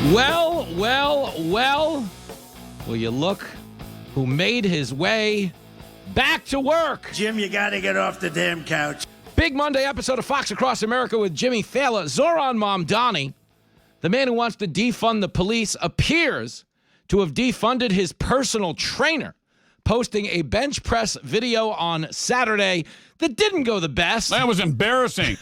Well, will you look who made his way back to work? Jim, you got to get off the damn couch. Big Monday episode of Fox Across America with Jimmy Thaler. Zoran Mamdani, the man who wants to defund the police, appears to have defunded his personal trainer, posting a bench press video on Saturday that didn't go the best. That was embarrassing.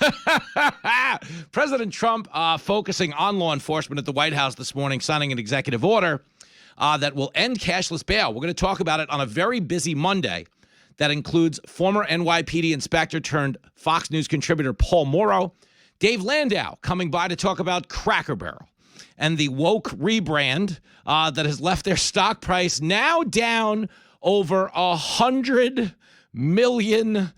President Trump focusing on law enforcement at the White House this morning, signing an executive order that will end cashless bail. We're going to talk about it on a very busy Monday that includes former NYPD inspector turned Fox News contributor Paul Morrow, Dave Landau coming by to talk about Cracker Barrel and the woke rebrand that has left their stock price now down over $100 million.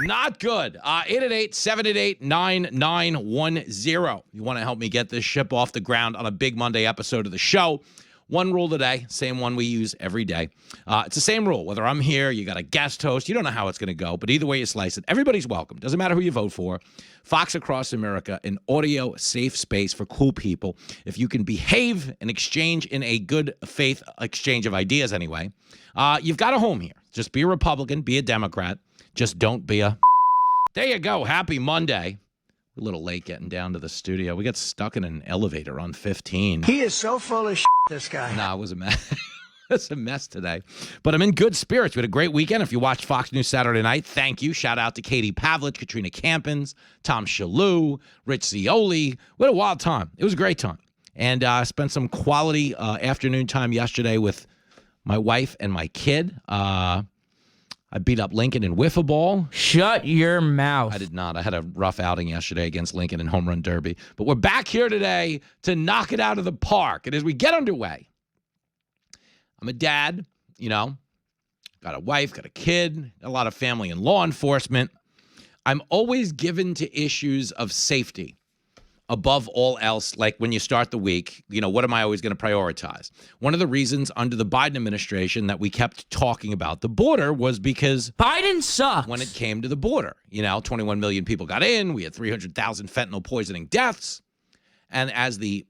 Not good. 888-788-9910. You want to help me get this ship off the ground on a big Monday episode of the show. One rule today, same one we use every day. It's the same rule. Whether I'm here, you got a guest host, you don't know how it's going to go, but either way you slice it, everybody's welcome. Doesn't matter who you vote for. Fox Across America, an audio safe space for cool people. If you can behave and exchange in a good faith exchange of ideas anyway, you've got a home here. Just be a Republican, be a Democrat. Just don't be a... There you go. Happy Monday. We're a little late getting down to the studio. We got stuck in an elevator on 15. He is so full of shit, this guy. Nah, it was a mess. It's a mess today. But I'm in good spirits. We had a great weekend. If you watched Fox News Saturday night, thank you. Shout out to Katie Pavlich, Katrina Campins, Tom Shalhoub, Rich Zioli. We had a wild time. It was a great time. And I spent some quality afternoon time yesterday with my wife and my kid. I beat up Lincoln in wiffle ball. Shut your mouth. I did not. I had a rough outing yesterday against Lincoln in home run derby. But we're back here today to knock it out of the park. And as we get underway, I'm a dad, got a wife, got a kid, a lot of family in law enforcement. I'm always given to issues of safety above all else. Like when you start the week, what am I always going to prioritize? One of the reasons under the Biden administration that we kept talking about the border was because Biden sucks. When it came to the border, 21 million people got in. We had 300,000 fentanyl poisoning deaths. And as the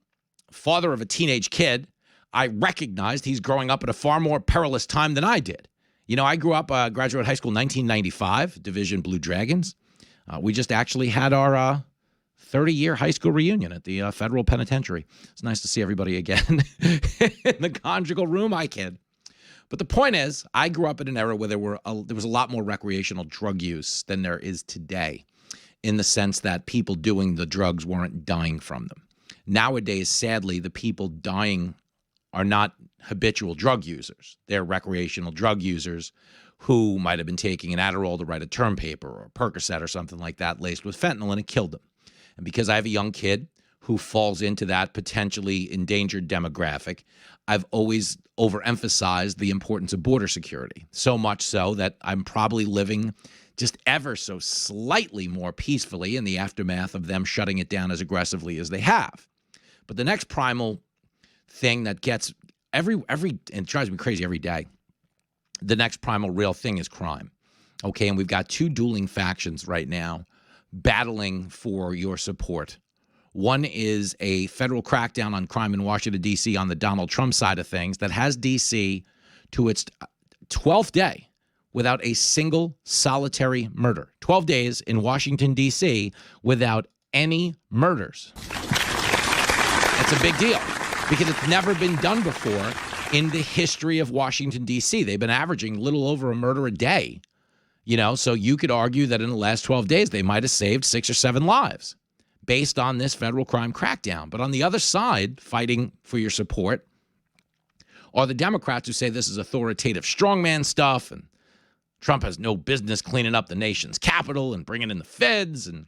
father of a teenage kid, I recognized he's growing up at a far more perilous time than I did. I grew up, graduated high school in 1995, Division Blue Dragons. We just actually had our 30-year high school reunion at the federal penitentiary. It's nice to see everybody again in the conjugal room. I kid. But the point is, I grew up in an era where there was a lot more recreational drug use than there is today, in the sense that people doing the drugs weren't dying from them. Nowadays, sadly, the people dying are not habitual drug users. They're recreational drug users who might have been taking an Adderall to write a term paper or a Percocet or something like that laced with fentanyl, and it killed them. And because I have a young kid who falls into that potentially endangered demographic, I've always overemphasized the importance of border security, so much so that I'm probably living just ever so slightly more peacefully in the aftermath of them shutting it down as aggressively as they have. But the next primal thing that gets and it drives me crazy every day, the next primal real thing is crime. Okay, and we've got two dueling factions right now battling for your support. One is a federal crackdown on crime in Washington, D.C. on the Donald Trump side of things that has D.C. to its 12th day without a single solitary murder. 12 days in Washington, D.C. without any murders. That's a big deal because it's never been done before in the history of Washington, D.C. They've been averaging a little over a murder a day. So you could argue that in the last 12 days, they might have saved 6 or 7 lives based on this federal crime crackdown. But on the other side, fighting for your support, are the Democrats who say this is authoritative strongman stuff and Trump has no business cleaning up the nation's capital and bringing in the feds, and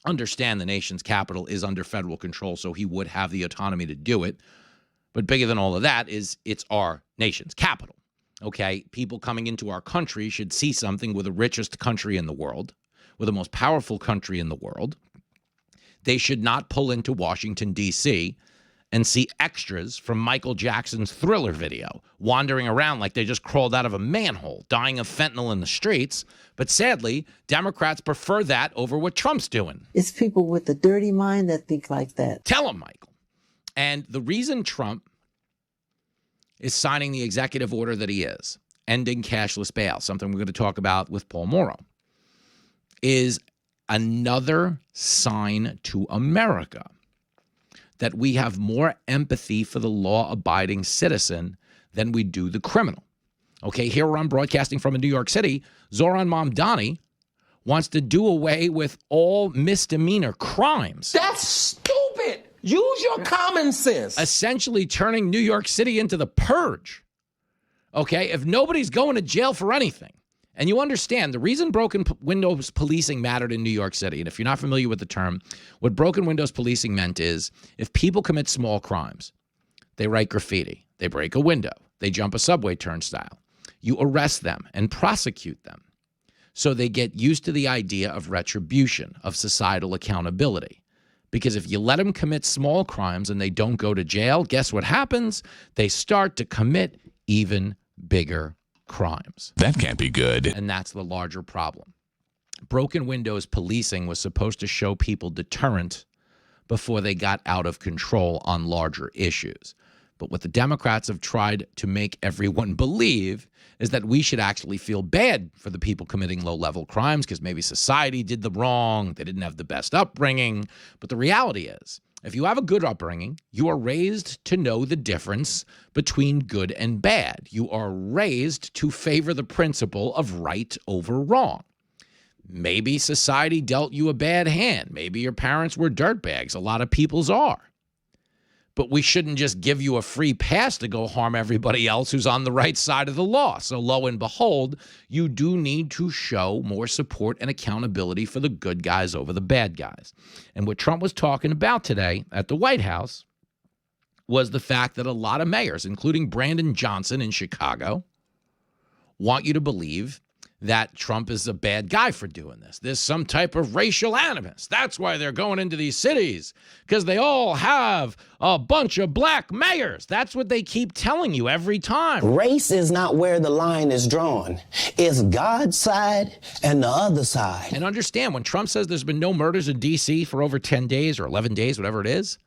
understand the nation's capital is under federal control, so he would have the autonomy to do it. But bigger than all of that is it's our nation's capital. Okay, people coming into our country should see something. We're the richest country in the world. We're the most powerful country in the world. They should not pull into Washington, D.C. and see extras from Michael Jackson's Thriller video wandering around like they just crawled out of a manhole, dying of fentanyl in the streets. But sadly, Democrats prefer that over what Trump's doing. It's people with a dirty mind that think like that. Tell them, Michael. And the reason Trump is signing the executive order that he is, ending cashless bail, something we're going to talk about with Paul Morrow, is another sign to America that we have more empathy for the law-abiding citizen than we do the criminal. Okay, here where I'm broadcasting from in New York City, Zoran Mamdani wants to do away with all misdemeanor crimes. That's stupid. Use your common sense. Essentially turning New York City into the purge. Okay, if nobody's going to jail for anything, and you understand the reason broken windows policing mattered in New York City, and if you're not familiar with the term, what broken windows policing meant is if people commit small crimes, they write graffiti, they break a window, they jump a subway turnstile, you arrest them and prosecute them. So they get used to the idea of retribution, of societal accountability. Because if you let them commit small crimes and they don't go to jail, guess what happens? They start to commit even bigger crimes. That can't be good. And that's the larger problem. Broken windows policing was supposed to show people deterrent before they got out of control on larger issues. But what the Democrats have tried to make everyone believe is that we should actually feel bad for the people committing low-level crimes because maybe society did them wrong, they didn't have the best upbringing. But the reality is, if you have a good upbringing, you are raised to know the difference between good and bad. You are raised to favor the principle of right over wrong. Maybe society dealt you a bad hand. Maybe your parents were dirtbags. A lot of people's are. But we shouldn't just give you a free pass to go harm everybody else who's on the right side of the law. So lo and behold, you do need to show more support and accountability for the good guys over the bad guys. And what Trump was talking about today at the White House was the fact that a lot of mayors, including Brandon Johnson in Chicago, want you to believe that Trump is a bad guy for doing this. There's some type of racial animus. That's why they're going into these cities, because they all have a bunch of black mayors. That's what they keep telling you every time. Race is not where the line is drawn. It's God's side and the other side. And understand, when Trump says there's been no murders in D.C. for over 10 days or 11 days, whatever it is,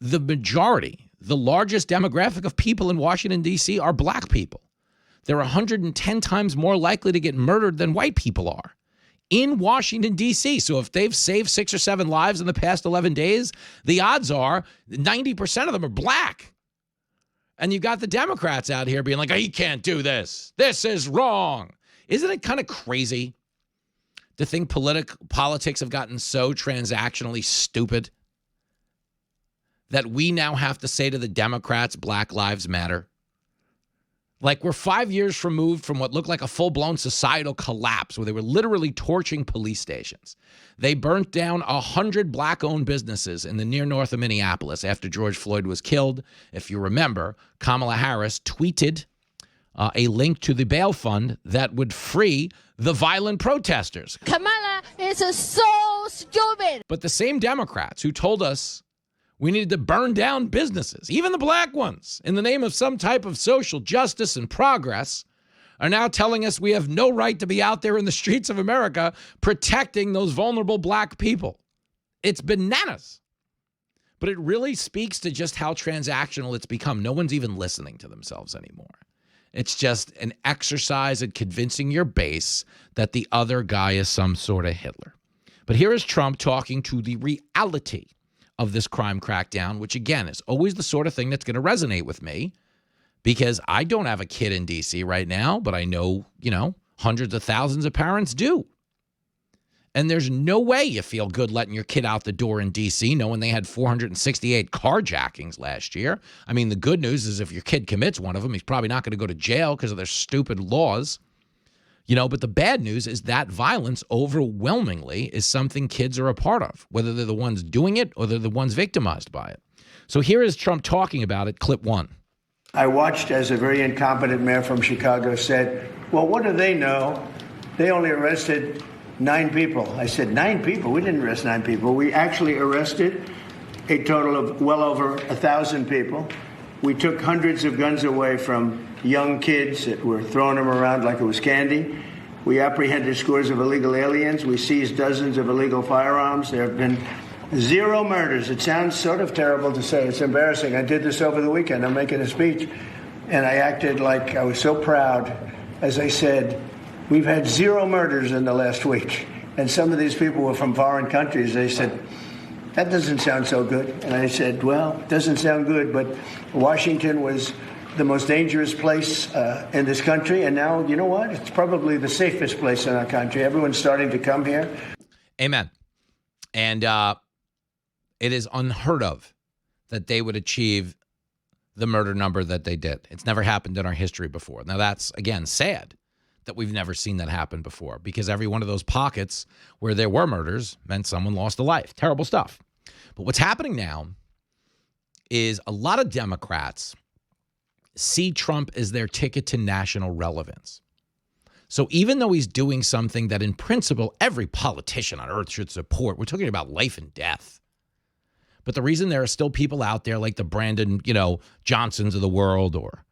the majority, the largest demographic of people in Washington, D.C. are black people. They're 110 times more likely to get murdered than white people are in Washington, D.C. So if they've saved 6 or 7 lives in the past 11 days, the odds are 90% of them are black. And you've got the Democrats out here being like, oh, he can't do this. This is wrong. Isn't it kind of crazy to think politics have gotten so transactionally stupid that we now have to say to the Democrats, Black Lives Matter? Like, we're 5 years removed from what looked like a full-blown societal collapse where they were literally torching police stations. They burnt down 100 black-owned businesses in the near north of Minneapolis after George Floyd was killed. If you remember, Kamala Harris tweeted a link to the bail fund that would free the violent protesters. Kamala is so stupid. But the same Democrats who told us we needed to burn down businesses, even the black ones, in the name of some type of social justice and progress, are now telling us we have no right to be out there in the streets of America protecting those vulnerable black people. It's bananas. But it really speaks to just how transactional it's become. No one's even listening to themselves anymore. It's just an exercise in convincing your base that the other guy is some sort of Hitler. But here is Trump talking to the reality of this crime crackdown, which, again, is always the sort of thing that's going to resonate with me because I don't have a kid in D.C. right now, but I know, hundreds of thousands of parents do. And there's no way you feel good letting your kid out the door in D.C. knowing they had 468 carjackings last year. I mean, the good news is if your kid commits one of them, he's probably not going to go to jail because of their stupid laws. But the bad news is that violence overwhelmingly is something kids are a part of, whether they're the ones doing it or they're the ones victimized by it. So here is Trump talking about it, clip 1. I watched as a very incompetent mayor from Chicago said, well, what do they know? They only arrested 9 people. I said, 9 people? We didn't arrest 9 people. We actually arrested a total of well over 1,000 people. We took hundreds of guns away from young kids that were throwing them around like it was candy. We apprehended scores of illegal aliens. We seized dozens of illegal firearms. There have been 0 murders. It sounds sort of terrible to say. It's embarrassing. I did this over the weekend. I'm making a speech, and I acted like I was so proud as I said, we've had 0 murders in the last week. And some of these people were from foreign countries. They said, that doesn't sound so good. And I said, well, it doesn't sound good, but Washington was the most dangerous place in this country. And now, you know what? It's probably the safest place in our country. Everyone's starting to come here. Amen. And it is unheard of that they would achieve the murder number that they did. It's never happened in our history before. Now, that's, again, sad that we've never seen that happen before, because every one of those pockets where there were murders meant someone lost a life. Terrible stuff. But what's happening now is a lot of Democrats see Trump as their ticket to national relevance. So even though he's doing something that in principle every politician on earth should support, we're talking about life and death. But the reason there are still people out there like the Brandon, Johnsons of the world, or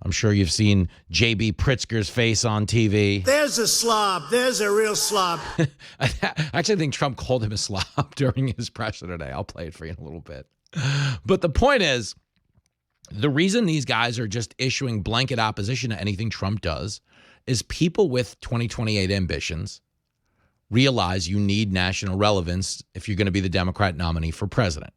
I'm sure you've seen J.B. Pritzker's face on TV. There's a slob. There's a real slob. I actually think Trump called him a slob during his presser today. I'll play it for you in a little bit. But the point is, the reason these guys are just issuing blanket opposition to anything Trump does is people with 2028 ambitions realize you need national relevance if you're going to be the Democrat nominee for president.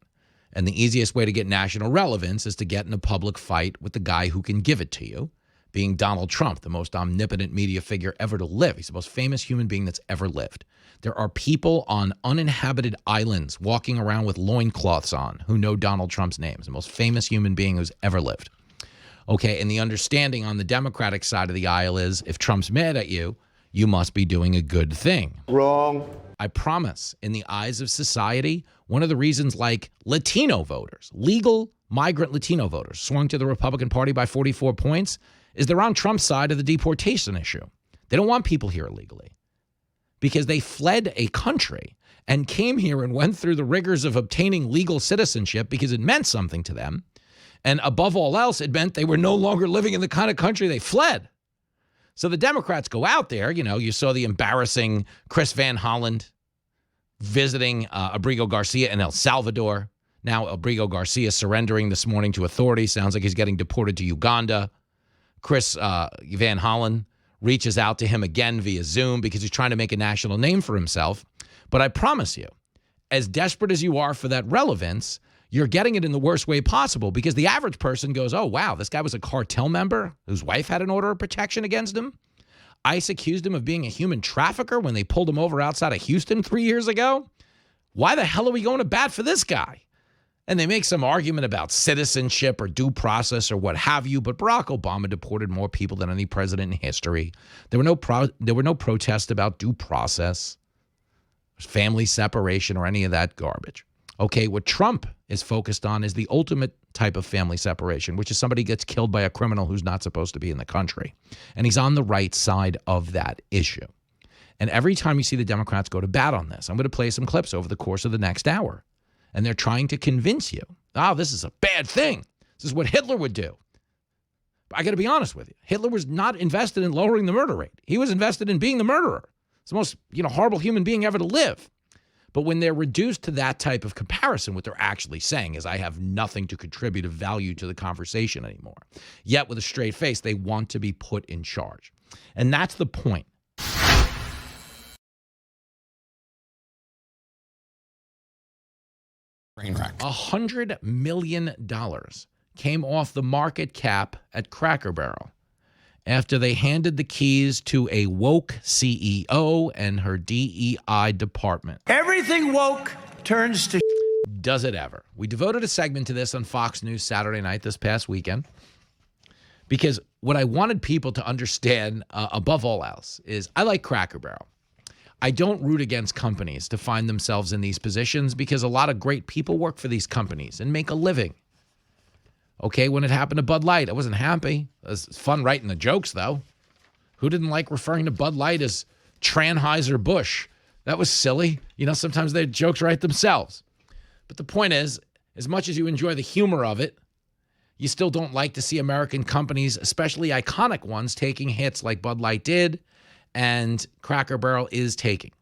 And the easiest way to get national relevance is to get in a public fight with the guy who can give it to you, being Donald Trump, the most omnipotent media figure ever to live. He's the most famous human being that's ever lived. There are people on uninhabited islands walking around with loincloths on who know Donald Trump's name. He's the most famous human being who's ever lived. Okay, and the understanding on the Democratic side of the aisle is if Trump's mad at you, you must be doing a good thing. Wrong. I promise, in the eyes of society, one of the reasons like Latino voters, legal migrant Latino voters, swung to the Republican Party by 44 points is they're on Trump's side of the deportation issue. They don't want people here illegally because they fled a country and came here and went through the rigors of obtaining legal citizenship because it meant something to them. And above all else, it meant they were no longer living in the kind of country they fled. So the Democrats go out there, you saw the embarrassing Chris Van Hollen visiting Abrigo Garcia in El Salvador. Now Abrigo Garcia surrendering this morning to authorities. Sounds like he's getting deported to Uganda. Chris Van Hollen reaches out to him again via Zoom because he's trying to make a national name for himself. But I promise you, as desperate as you are for that relevance, you're getting it in the worst way possible because the average person goes, oh, wow, this guy was a cartel member whose wife had an order of protection against him. ICE accused him of being a human trafficker when they pulled him over outside of Houston 3 years ago. Why the hell are we going to bat for this guy? And they make some argument about citizenship or due process or what have you, but Barack Obama deported more people than any president in history. There were no protests about due process, family separation, or any of that garbage. Okay, what Trump is focused on is the ultimate type of family separation, which is somebody gets killed by a criminal who's not supposed to be in the country. And he's on the right side of that issue. And every time you see the Democrats go to bat on this, I'm going to play some clips over the course of the next hour. And they're trying to convince you, oh, this is a bad thing. This is what Hitler would do. But I got to be honest with you. Hitler was not invested in lowering the murder rate. He was invested in being the murderer. It's the most, horrible human being ever to live. But when they're reduced to that type of comparison, what they're actually saying is I have nothing to contribute of value to the conversation anymore. Yet with a straight face, they want to be put in charge. And that's the point. $100 million came off the market cap at Cracker Barrel after they handed the keys to a woke CEO and her DEI department. Everything woke turns to Does it ever? We devoted a segment to this on Fox News Saturday night this past weekend because what I wanted people to understand above all else is I like Cracker Barrel. I don't root against companies to find themselves in these positions because a lot of great people work for these companies and make a living. Okay, when it happened to Bud Light, I wasn't happy. It was fun writing the jokes, though. Who didn't like referring to Bud Light as Tranheiser-Busch? That was silly. Sometimes the jokes write themselves. But the point is, as much as you enjoy the humor of it, you still don't like to see American companies, especially iconic ones, taking hits like Bud Light did and Cracker Barrel is taking.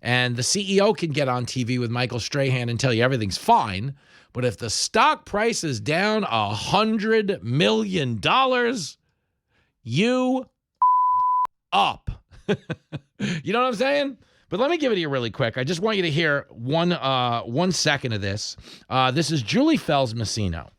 And the CEO can get on TV with Michael Strahan and tell you everything's fine, but if the stock price is down $100 million, you up. You know what I'm saying? But let me give it to you really quick. I just want you to hear 1 second of this. This is Julie Fels-Massino.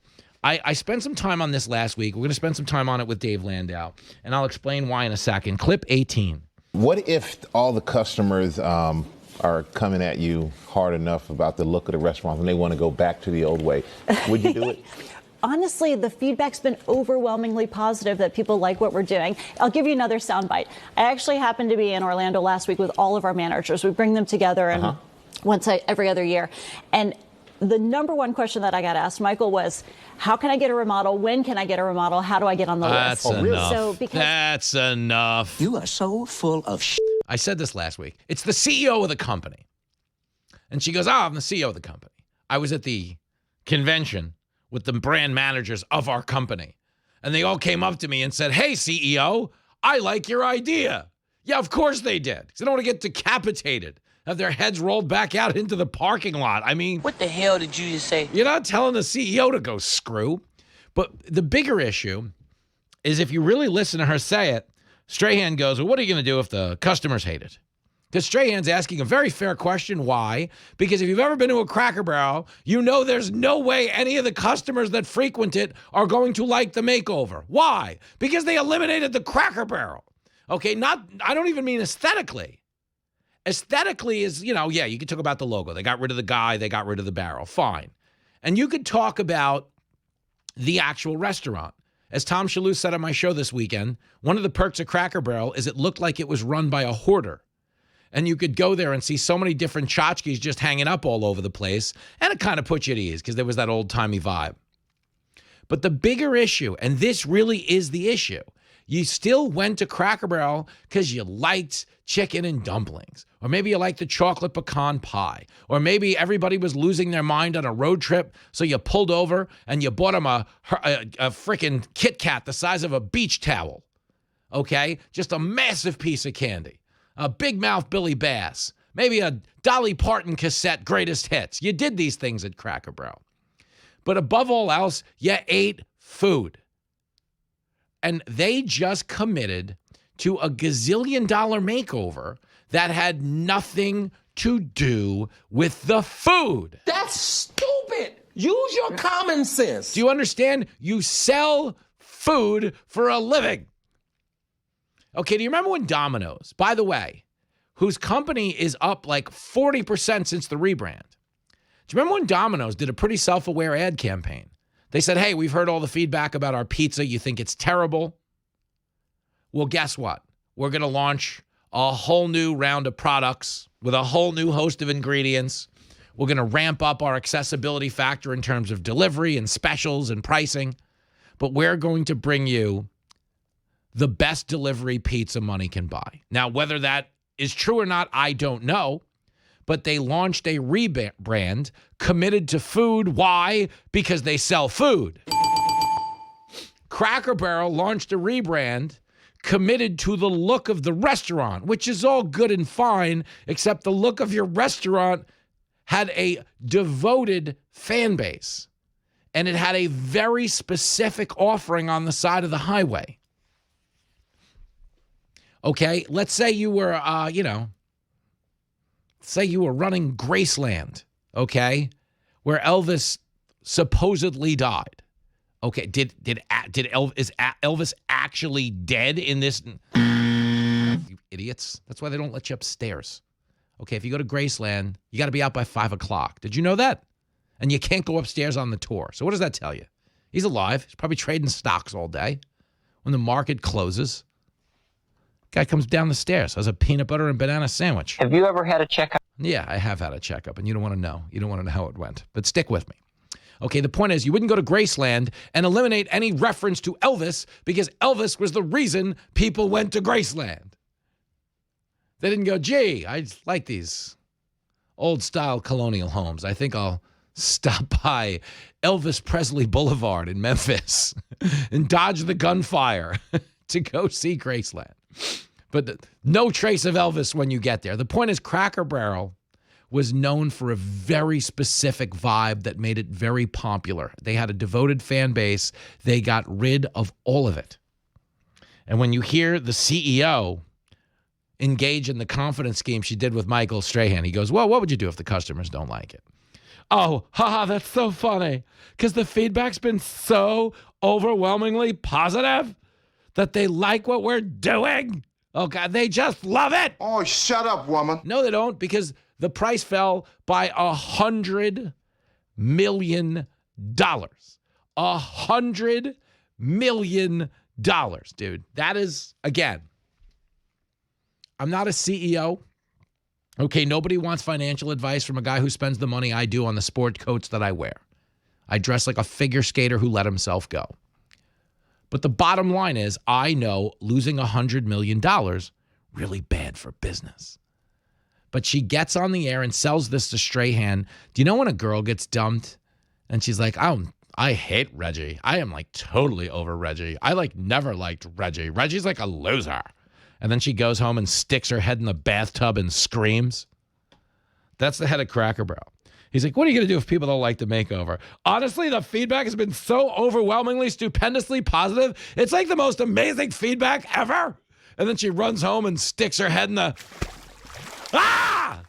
I spent some time on this last week. We're going to spend some time on it with Dave Landau, and I'll explain why in a second. Clip 18. What if all the customers are coming at you hard enough about the look of the restaurants and they want to go back to the old way? Would you do it? Honestly, the feedback's been overwhelmingly positive that people like what we're doing. I'll give you another soundbite. I actually happened to be in Orlando last week with all of our managers. We bring them together and every other year. And the number one question that I got asked, Michael, was, how can I get a remodel? When can I get a remodel? How do I get on the list? That's enough. So That's enough. You are so full of shit. I said this last week. It's the CEO of the company. And she goes, I'm the CEO of the company. I was at the convention with the brand managers of our company. And they all came up to me and said, hey, CEO, I like your idea. Yeah, of course they did. Because they don't want to get decapitated, have their heads rolled back out into the parking lot. I mean, What the hell did you just say? you're not telling the CEO to go screw. But the bigger issue is if you really listen to her say it, Strahan goes, well, what are you going to do if the customers hate it? Because Strahan's asking a very fair question. Why? Because if you've ever been to a Cracker Barrel, you know there's no way any of the customers that frequent it are going to like the makeover. Why? Because they eliminated the Cracker Barrel. Okay, I don't even mean aesthetically. Aesthetically is, you could talk about the logo. They got rid of the guy, they got rid of the barrel. Fine. And you could talk about the actual restaurant. As Tom Shalhoub said on my show this weekend, one of the perks of Cracker Barrel is it looked like it was run by a hoarder. And you could go there and see so many different tchotchkes just hanging up all over the place. And it kind of put you at ease because there was that old-timey vibe. But the bigger issue, and this really is the issue, you still went to Cracker Barrel because you liked chicken and dumplings. Or maybe you liked the chocolate pecan pie. Or maybe everybody was losing their mind on a road trip, so you pulled over and you bought them a freaking Kit Kat the size of a beach towel. Okay? Just a massive piece of candy. A Big Mouth Billy Bass, maybe a Dolly Parton cassette greatest hits. You did these things at Cracker Barrel. But above all else, you ate food. And they just committed to a gazillion dollar makeover that had nothing to do with the food. That's stupid. Use your common sense. Do you understand? You sell food for a living. Okay, do you remember when Domino's, by the way, whose company is up like 40% since the rebrand? Do you remember when Domino's did a pretty self-aware ad campaign? They said, hey, we've heard all the feedback about our pizza. You think it's terrible? Well, guess what? We're going to launch a whole new round of products with a whole new host of ingredients. We're going to ramp up our accessibility factor in terms of delivery and specials and pricing. But we're going to bring you the best delivery pizza money can buy. Now, whether that is true or not, I don't know. But they launched a rebrand committed to food. Why? Because they sell food. Cracker Barrel launched a rebrand committed to the look of the restaurant, which is all good and fine, except the look of your restaurant had a devoted fan base. And it had a very specific offering on the side of the highway. Okay, let's say you were, say you were running Graceland, okay, where Elvis supposedly died. Okay, is Elvis actually dead in this? You idiots. That's why they don't let you upstairs. Okay, if you go to Graceland, you got to be out by 5 o'clock. Did you know that? And you can't go upstairs on the tour. So what does that tell you? He's alive. He's probably trading stocks all day. When the market closes, guy comes down the stairs, has a peanut butter and banana sandwich. Have you ever had a checkup? Yeah, I have had a checkup, and you don't want to know. You don't want to know how it went. But stick with me. Okay, the point is you wouldn't go to Graceland and eliminate any reference to Elvis because Elvis was the reason people went to Graceland. They didn't go, gee, I like these old-style colonial homes. I think I'll stop by Elvis Presley Boulevard in Memphis and dodge the gunfire to go see Graceland. But no trace of Elvis when you get there. The point is, Cracker Barrel was known for a very specific vibe that made it very popular. They had a devoted fan base. They got rid of all of it. And when you hear the CEO engage in the confidence scheme she did with Michael Strahan, he goes, well, what would you do if the customers don't like it? Oh, haha, that's so funny. Because the feedback's been so overwhelmingly positive that they like what we're doing. Oh, God, they just love it. Oh, shut up, woman. No, they don't, because the price fell by $100 million. $100 million, dude. That is, again, I'm not a CEO. Okay, nobody wants financial advice from a guy who spends the money I do on the sport coats that I wear. I dress like a figure skater who let himself go. But the bottom line is, I know losing $100 million, really bad for business. But she gets on the air and sells this to Strahan. Do you know when a girl gets dumped and she's like, I hate Reggie. I am like totally over Reggie. I like never liked Reggie. Reggie's like a loser. And then she goes home and sticks her head in the bathtub and screams. That's the head of Cracker Barrel. He's like, what are you going to do if people don't like the makeover? Honestly, the feedback has been so overwhelmingly, stupendously positive. It's like the most amazing feedback ever. And then she runs home and sticks her head in the... Ah!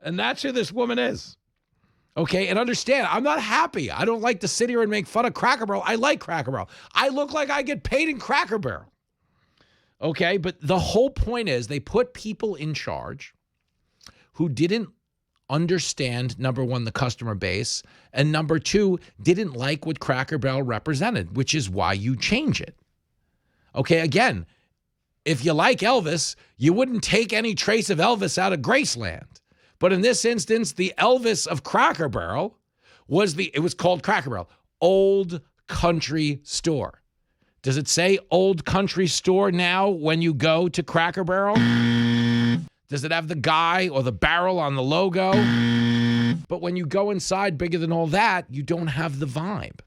And that's who this woman is. Okay, and understand, I'm not happy. I don't like to sit here and make fun of Cracker Barrel. I like Cracker Barrel. I look like I get paid in Cracker Barrel. Okay, but the whole point is they put people in charge who didn't understand, number one, the customer base, and number two, didn't like what Cracker Barrel represented, which is why you change it. Okay, again, if you like Elvis, you wouldn't take any trace of Elvis out of Graceland. But in this instance, the Elvis of Cracker Barrel it was called Cracker Barrel, Old Country Store. Does it say Old Country Store now when you go to Cracker Barrel? Does it have the guy or the barrel on the logo? But when you go inside bigger than all that, you don't have the vibe.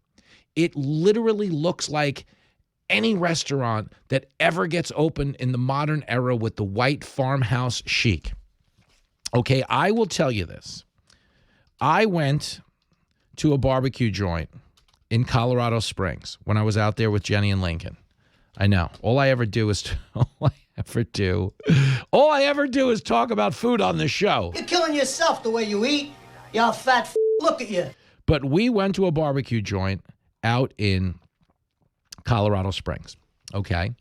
It literally looks like any restaurant that ever gets open in the modern era with the white farmhouse chic. Okay, I will tell you this. I went to a barbecue joint in Colorado Springs when I was out there with Jenny and Lincoln. I know. All I ever do is talk about food on the show. You're killing yourself the way you eat. You fat f***. Look at you. But we went to a barbecue joint out in Colorado Springs, okay?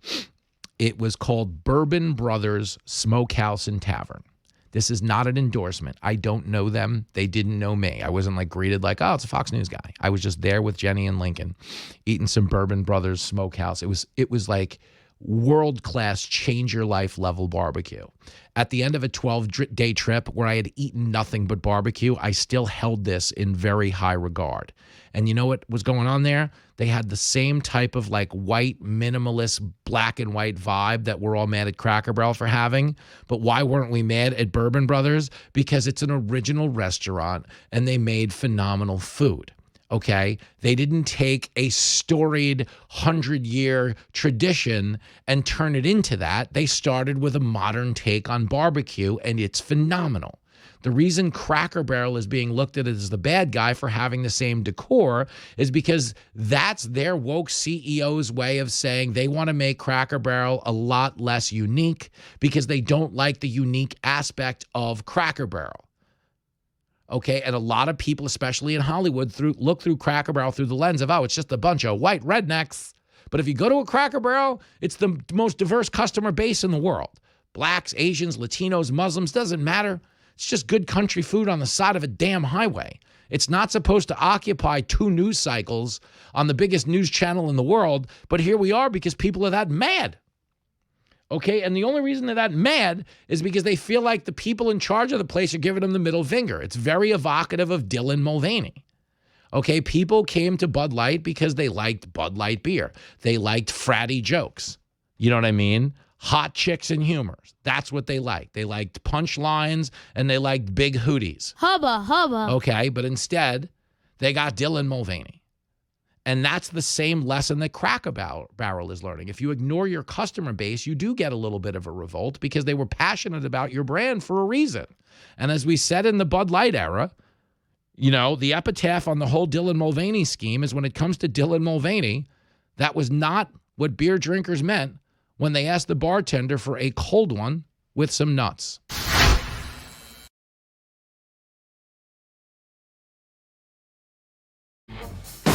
It was called Bourbon Brothers Smokehouse and Tavern. This is not an endorsement. I don't know them. They didn't know me. I wasn't like greeted like, oh, it's a Fox News guy. I was just there with Jenny and Lincoln eating some Bourbon Brothers Smokehouse. It was like world-class, change-your-life level barbecue. At the end of a 12-day trip where I had eaten nothing but barbecue, I still held this in very high regard. And you know what was going on there? They had the same type of like white, minimalist, black and white vibe that we're all mad at Cracker Barrel for having. But why weren't we mad at Bourbon Brothers? Because it's an original restaurant and they made phenomenal food. Okay, they didn't take a storied 100-year tradition and turn it into that. They started with a modern take on barbecue, and it's phenomenal. The reason Cracker Barrel is being looked at as the bad guy for having the same decor is because that's their woke CEO's way of saying they want to make Cracker Barrel a lot less unique because they don't like the unique aspect of Cracker Barrel. Okay, and a lot of people, especially in Hollywood, look through Cracker Barrel through the lens of, oh, it's just a bunch of white rednecks. But if you go to a Cracker Barrel, it's the most diverse customer base in the world. Blacks, Asians, Latinos, Muslims, doesn't matter. It's just good country food on the side of a damn highway. It's not supposed to occupy 2 news cycles on the biggest news channel in the world, but here we are because people are that mad. Okay, and the only reason they're that mad is because they feel like the people in charge of the place are giving them the middle finger. It's very evocative of Dylan Mulvaney. Okay, people came to Bud Light because they liked Bud Light beer. They liked fratty jokes. You know what I mean? Hot chicks and humors. That's what they liked. They liked punchlines and they liked big hooties. Hubba, hubba. Okay, but instead, They got Dylan Mulvaney. And that's the same lesson that Cracker Barrel is learning. If you ignore your customer base, you do get a little bit of a revolt because they were passionate about your brand for a reason. And as we said in the Bud Light era, you know, the epitaph on the whole Dylan Mulvaney scheme is when it comes to Dylan Mulvaney, that was not what beer drinkers meant when they asked the bartender for a cold one with some nuts.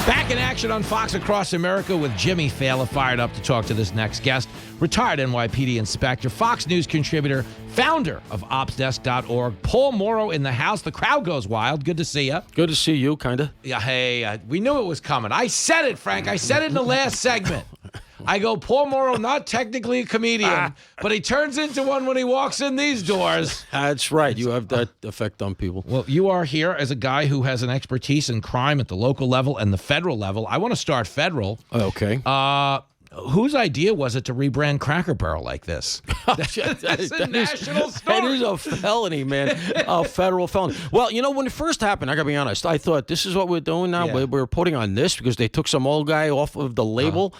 Back in action on Fox Across America with Jimmy Fallon fired up to talk to this next guest. Retired NYPD inspector, Fox News contributor, founder of OpsDesk.org. Paul Morrow in the house. The crowd goes wild. Good to see you. Good to see you, kind of. Yeah, hey, we knew it was coming. I said it, Frank. I said it in the last segment. I go, Paul Morrow, not technically a comedian, but he turns into one when he walks in these doors. That's right. You have that effect on people. Well, you are here as a guy who has an expertise in crime at the local level and the federal level. I want to start federal. Okay. Whose idea was it to rebrand Cracker Barrel like this? That's a national story. That is a felony, man. A federal felony. Well, you know, when it first happened, I got to be honest, I thought, this is what we're doing now? Yeah. We're putting on this because they took some old guy off of the label.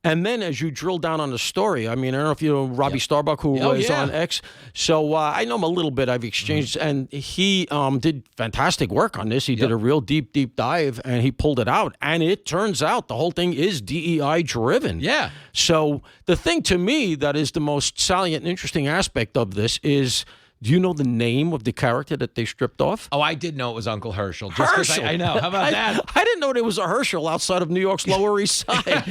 And then as you drill down on the story, I mean, I don't know if you know Robbie Starbuck, who was on X. So I know him a little bit. I've exchanged, and he did fantastic work on this. He did a real deep dive, and he pulled it out. And it turns out the whole thing is DEI driven. Yeah. So the thing to me that is the most salient and interesting aspect of this is, do you know the name of the character that they stripped off? Oh, I did know it was Uncle Herschel. Just 'cause I know. How about that? I didn't know there was a Herschel outside of New York's Lower East Side.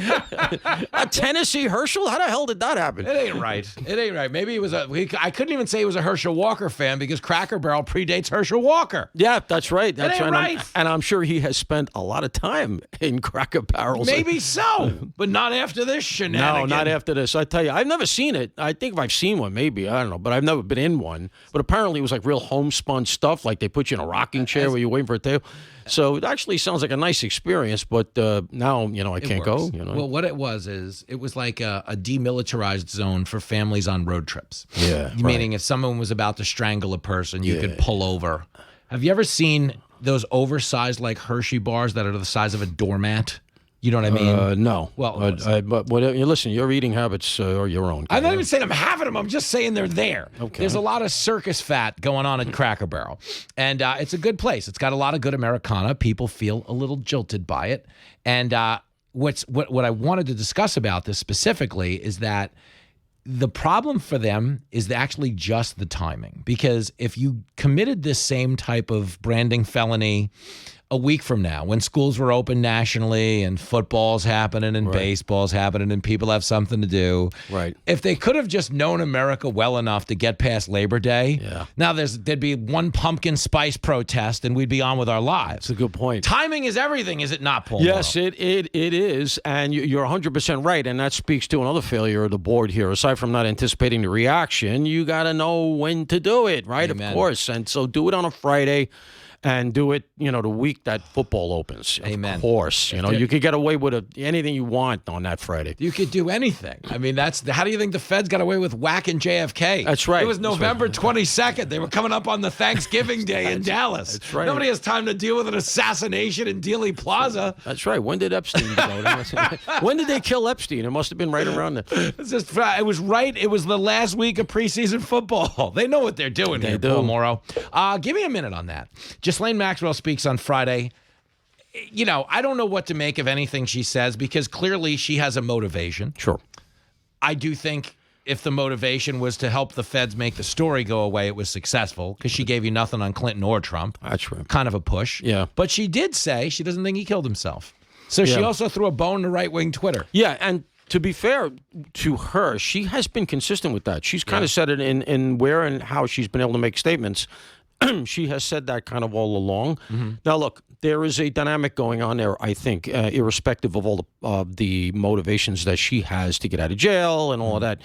A Tennessee Herschel? How the hell did that happen? It ain't right. It ain't right. Maybe it was I couldn't even say he was a Herschel Walker fan because Cracker Barrel predates Herschel Walker. Yeah, that's right. That's ain't right. right. And I'm sure he has spent a lot of time in Cracker Barrels. Maybe so, but not after this shenanigan. No, not after this. I tell you, I've never seen it. I think if I've seen one, maybe. I don't know. But I've never been in one. But apparently it was like real homespun stuff, like they put you in a rocking chair where you're waiting for a table. So it actually sounds like a nice experience, but now, you know, I can't go. You know? Well, what it was like a demilitarized zone for families on road trips. Yeah. Meaning if someone was about to strangle a person, you could pull over. Have you ever seen those oversized like Hershey bars that are the size of a doormat? You know what I mean? No. Well, but listen, your eating habits are your own. I'm not even saying I'm having them. I'm just saying they're there. Okay. There's a lot of circus fat going on at Cracker Barrel. And it's a good place. It's got a lot of good Americana. People feel a little jilted by it. And what I wanted to discuss about this specifically is that the problem for them is actually just the timing. Because if you committed this same type of branding felony a week from now, when schools were open nationally and football's happening and baseball's happening and people have something to do. Right. If they could have just known America well enough to get past Labor Day, now there'd be one pumpkin spice protest and we'd be on with our lives. That's a good point. Timing is everything, is it not, Paul? Yes, it is. And you're 100% right. And that speaks to another failure of the board here. Aside from not anticipating the reaction, you got to know when to do it, right? Amen. Of course. And so do it on a Friday. And do it, you know, the week that football opens. Amen. Of course. You know, you could get away with anything you want on that Friday. You could do anything. I mean, how do you think the feds got away with whacking JFK? That's right. It was November 22nd. They were coming up on the Thanksgiving Day in Dallas. That's right. Nobody has time to deal with an assassination in Dealey Plaza. That's right. When did Epstein go? When did they kill Epstein? It must have been right around there. It was right. It was the last week of preseason football. They know what they're doing here, Paul Morrow. Give me a minute on that. Ghislaine Maxwell speaks on Friday. You know, I don't know what to make of anything she says because clearly she has a motivation. Sure. I do think if the motivation was to help the feds make the story go away, it was successful because she gave you nothing on Clinton or Trump. That's right. Kind of a push. Yeah. But she did say she doesn't think he killed himself. So she also threw a bone to right-wing Twitter. Yeah, and to be fair to her, she has been consistent with that. She's kind of said it in where and how she's been able to make statements. She has said that kind of all along. Mm-hmm. Now, look, there is a dynamic going on there, I think, irrespective of all the motivations that she has to get out of jail and all of that.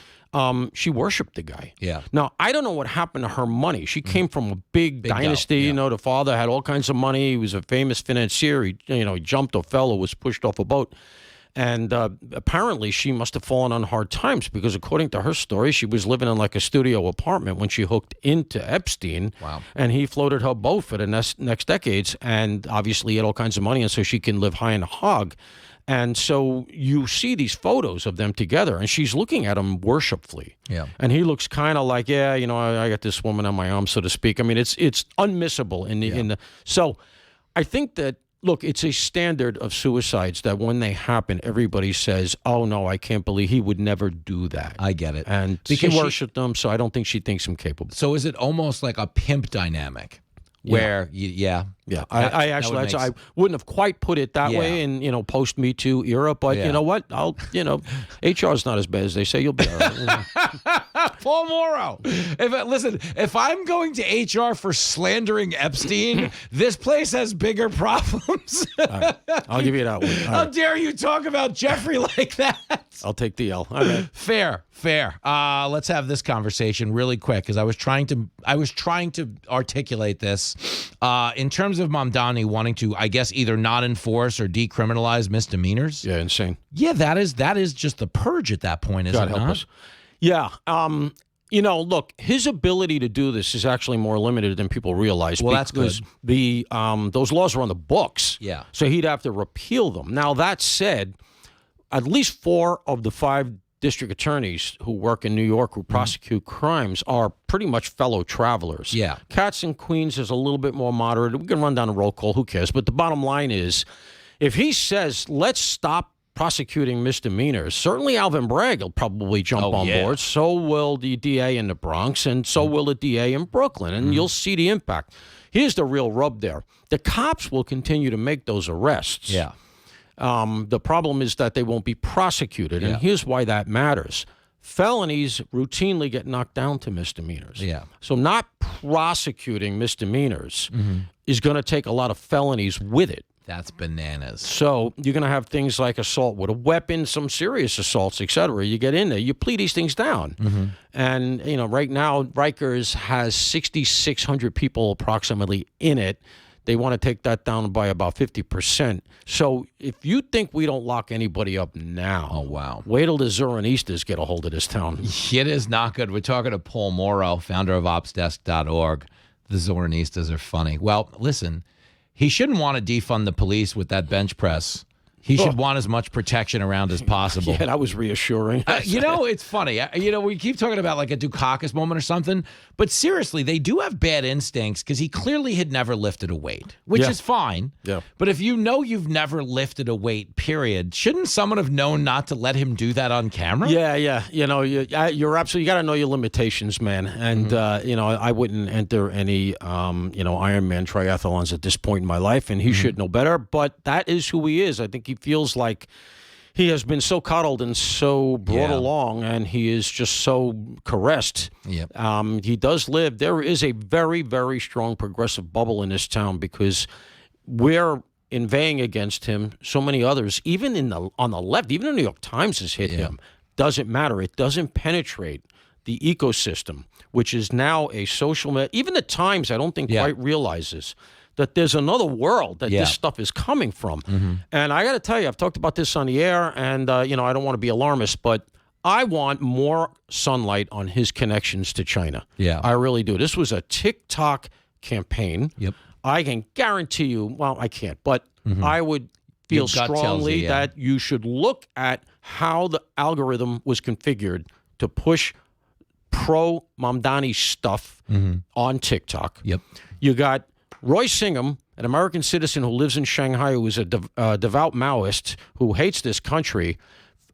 She worshipped the guy. Yeah. Now, I don't know what happened to her money. She came from a big dynasty. You know, the father had all kinds of money. He was a famous financier. He jumped or fell or was pushed off a boat. And apparently she must have fallen on hard times because according to her story, she was living in like a studio apartment when she hooked into Epstein. Wow. And he floated her boat for the next decades. And obviously he had all kinds of money. And so she can live high in a hog. And so you see these photos of them together, and she's looking at him worshipfully. Yeah. And he looks kind of like, yeah, you know, I got this woman on my arm, so to speak. I mean, it's unmissable in the. So I think that, look, it's a standard of suicides that when they happen, everybody says, oh, no, I can't believe he would never do that. I get it. And because she worshipped them, so I don't think she thinks him capable. So is it almost like a pimp danyamic? Where, I actually, I wouldn't have quite put it that way in, you know, post Me Too era, but you know what? HR is not as bad as they say. You'll be all right. Paul Morrow. If I'm going to HR for slandering Epstein, this place has bigger problems. All right. I'll give you that one. How dare you talk about Jeffrey like that? I'll take the L. All right. Fair. Let's have this conversation really quick because I was trying to articulate this in terms of Mamdani wanting to, I guess, either not enforce or decriminalize misdemeanors. Yeah, insane. Yeah, that is just the purge at that point, is God it help not? us. Yeah. You know, look, his ability to do this is actually more limited than people realize. Well, that's good. The those laws are on the books. Yeah. So he'd have to repeal them. Now, that said, at least 4 of the 5 district attorneys who work in New York who prosecute crimes are pretty much fellow travelers. Yeah. Katz in Queens is a little bit more moderate. We can run down a roll call. Who cares? But the bottom line is, if he says, let's stop prosecuting misdemeanors, certainly Alvin Bragg will probably jump on board. So will the DA in the Bronx, and so will the DA in Brooklyn, and you'll see the impact. Here's the real rub there. The cops will continue to make those arrests. Yeah. The problem is that they won't be prosecuted, and here's why that matters. Felonies routinely get knocked down to misdemeanors. Yeah. So not prosecuting misdemeanors is going to take a lot of felonies with it. That's bananas. So you're going to have things like assault with a weapon, some serious assaults, et cetera. You get in there, you plead these things down. And, you know, right now, Rikers has 6,600 people approximately in it. They want to take that down by about 50%. So if you think we don't lock anybody up now, oh, wow, wait till the Zoronistas get a hold of this town. It is not good. We're talking to Paul Morrow, founder of opsdesk.org. The Zoronistas are funny. Well, listen, he shouldn't want to defund the police with that bench press. He should want as much protection around as possible. Yeah, that was reassuring. You know, it's funny. You know, we keep talking about like a Dukakis moment or something, but seriously, they do have bad instincts because he clearly had never lifted a weight, which is fine. Yeah. But if you know you've never lifted a weight, period, shouldn't someone have known not to let him do that on camera? Yeah. You know, you're absolutely, you got to know your limitations, man. And, you know, I wouldn't enter any, you know, Ironman triathlons at this point in my life, and he should know better. But that is who he is. I think he feels like he has been so coddled and so brought along, and he is just so caressed. Yep. He does live. There is a very, very strong progressive bubble in this town because we're inveighing against him. So many others, even on the left, even the New York Times has hit him. Doesn't matter. It doesn't penetrate the ecosystem, which is now a social. Even the Times, I don't think quite realizes that there's another world that this stuff is coming from. And I got to tell you, I've talked about this on the air, and, you know, I don't want to be alarmist, but I want more sunlight on his connections to China. Yeah. I really do. This was a TikTok campaign. Yep. I can guarantee you, well, I can't, but I would feel Your gut tells strongly you, that you should look at how the algorithm was configured to push pro-Mamdani stuff on TikTok. Yep. You got Roy Singham, an American citizen who lives in Shanghai, who is a devout Maoist who hates this country,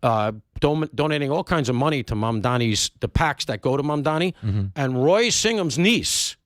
donating all kinds of money to Mamdani's, the PACs that go to Mamdani. And Roy Singham's niece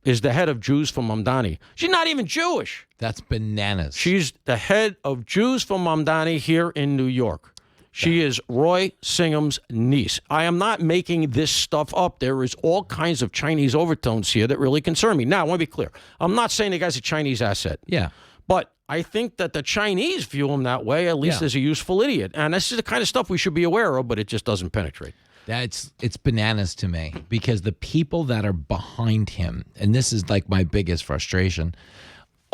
is the head of Jews for Mamdani. She's not even Jewish. That's bananas. She's the head of Jews for Mamdani here in New York. She is Roy Singham's niece. I am not making this stuff up. There is all kinds of Chinese overtones here that really concern me. Now, I want to be clear. I'm not saying the guy's a Chinese asset. Yeah. But I think that the Chinese view him that way, at least as a useful idiot. And this is the kind of stuff we should be aware of, but it just doesn't penetrate. It's bananas to me because the people that are behind him, and this is like my biggest frustration,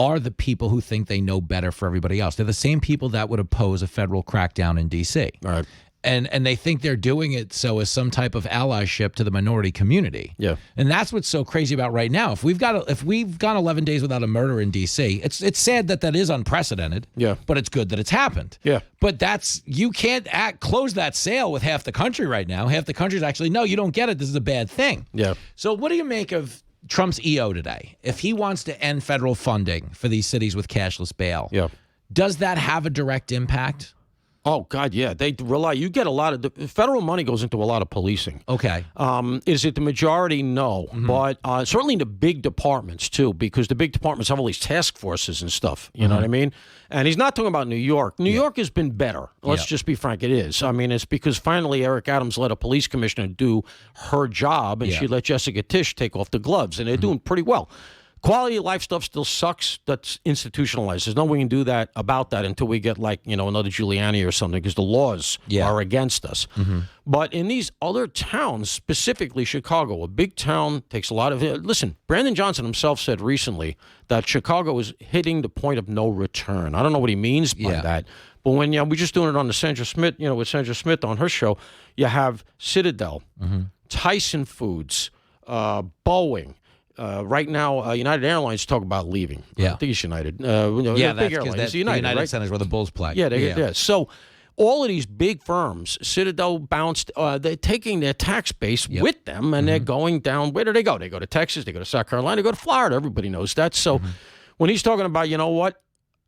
are the people who think they know better for everybody else. They're the same people that would oppose a federal crackdown in D.C. Right. And they think they're doing it so as some type of allyship to the minority community. Yeah. And that's what's so crazy about right now. If we've gone 11 days without a murder in D.C., it's sad that is unprecedented. Yeah. But it's good that it's happened. Yeah. But you can't close that sale with half the country right now. Half the country's actually, no, you don't get it. This is a bad thing. Yeah. So what do you make of Trump's EO today? If he wants to end federal funding for these cities with cashless bail, does that have a direct impact? Oh, God, yeah. They rely. You get a lot of the federal money goes into a lot of policing. Okay. Is it the majority? No. But certainly in the big departments, too, because the big departments have all these task forces and stuff. You know what I mean? And he's not talking about New York. New York has been better. Let's just be frank. It is. I mean, it's because finally Eric Adams let a police commissioner do her job, and she let Jessica Tisch take off the gloves, and they're doing pretty well. Quality of life stuff still sucks. That's institutionalized. There's no way we can do that about that until we get another Giuliani or something, because the laws are against us. But in these other towns, specifically Chicago, a big town takes a lot of it. Listen, Brandon Johnson himself said recently that Chicago is hitting the point of no return. I don't know what he means by that. But when we're just doing it on the Sandra Smith, with Sandra Smith on her show, you have Citadel, Tyson Foods, Boeing. Right now, United Airlines talk about leaving. Yeah. I think it's United. That's big because airlines. the United, United right? Center's where the Bulls play. Yeah. So all of these big firms, Citadel bounced, they're taking their tax base with them, and they're going down. Where do they go? They go to Texas, they go to South Carolina, they go to Florida. Everybody knows that. So when he's talking about, you know what,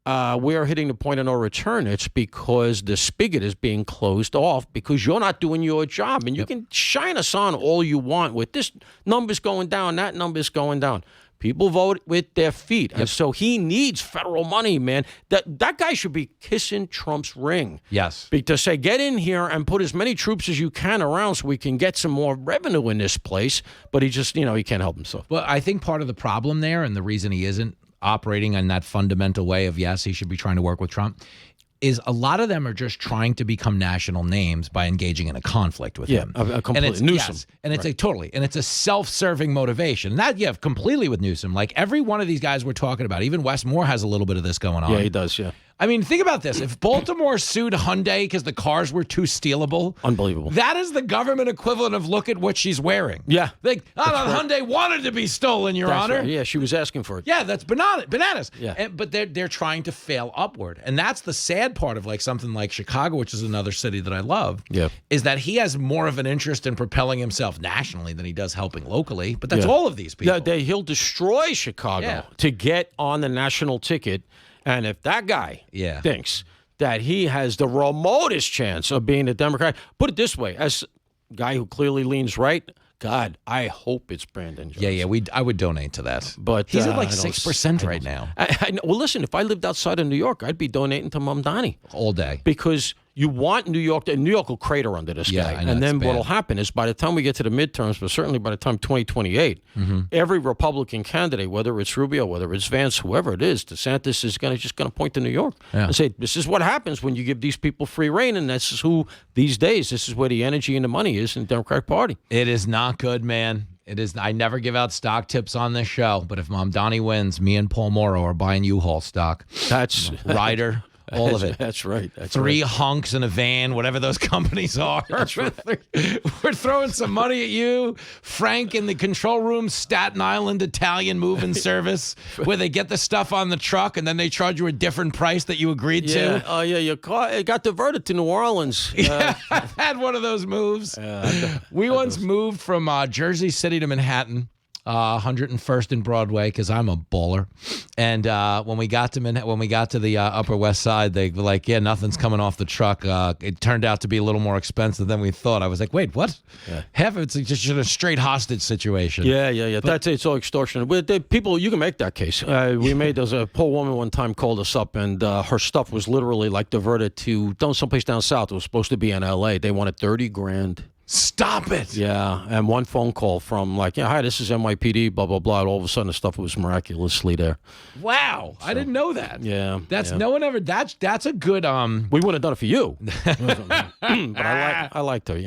we are hitting the point of no return, it's because the spigot is being closed off because you're not doing your job. And you can shine us on all you want with this number's going down, that number's going down. People vote with their feet. And so he needs federal money, man. That guy should be kissing Trump's ring. Yes. To say, get in here and put as many troops as you can around so we can get some more revenue in this place. But he just, he can't help himself. Well, I think part of the problem there, and the reason he isn't operating in that fundamental way of, yes, he should be trying to work with Trump, is a lot of them are just trying to become national names by engaging in a conflict with him. Completely. And it's Newsom. and it's and it's a self-serving motivation. And that, completely with Newsom. Like every one of these guys we're talking about, even Wes Moore has a little bit of this going on. Yeah, he does, yeah. I mean, think about this. If Baltimore sued Hyundai because the cars were too stealable. Unbelievable. That is the government equivalent of look at what she's wearing. Yeah. Hyundai wanted to be stolen, Your Honor. Right. Yeah, she was asking for it. Yeah, that's bananas. Yeah. But they're trying to fail upward. And that's the sad part of something like Chicago, which is another city that I love, is that he has more of an interest in propelling himself nationally than he does helping locally. But that's all of these people. Yeah, he'll destroy Chicago to get on the national ticket. And if that guy thinks that he has the remotest chance of being a Democrat, put it this way, as a guy who clearly leans right, God, I hope it's Brandon Johnson. Yeah, I would donate to that. But he's at 6% right now. Well, listen, if I lived outside of New York, I'd be donating to Mamdani. All day. Because you want New York will crater under this guy. I know, and then it's what'll bad. happen is by the time we get to the midterms, but certainly by the time 2028, every Republican candidate, whether it's Rubio, whether it's Vance, whoever it is, DeSantis is just going to point to New York and say, this is what happens when you give these people free reign, and this is who, these days, this is where the energy and the money is in the Democratic Party. It is not good, man. It is. I never give out stock tips on this show, but if Mamdani wins, me and Paul Morrow are buying U-Haul stock. That's Ryder. All of it. That's right. Three hunks in a van, whatever those companies are. That's right. We're throwing some money at you. Frank in the control room, Staten Island Italian moving service, where they get the stuff on the truck and then they charge you a different price that you agreed to. Oh, yeah. Your car it got diverted to New Orleans. I had one of those moves. We once moved from Jersey City to Manhattan. 101st and Broadway, because I'm a baller. And when we got to the Upper West Side, they were like, "Yeah, nothing's coming off the truck." It turned out to be a little more expensive than we thought. I was like, "Wait, what?" Half of it's just a straight hostage situation. Yeah. That's it's all extortion. People, you can make that case. There's a poor woman one time called us up, and her stuff was literally diverted to someplace down south. It was supposed to be in L.A. They wanted $30,000. Stop it. Yeah, and one phone call from hi, this is NYPD, blah, blah, blah. And all of a sudden, the stuff was miraculously there. Wow. So, I didn't know that. Yeah. No one ever, that's a good, We wouldn't have done it for you. But I liked her,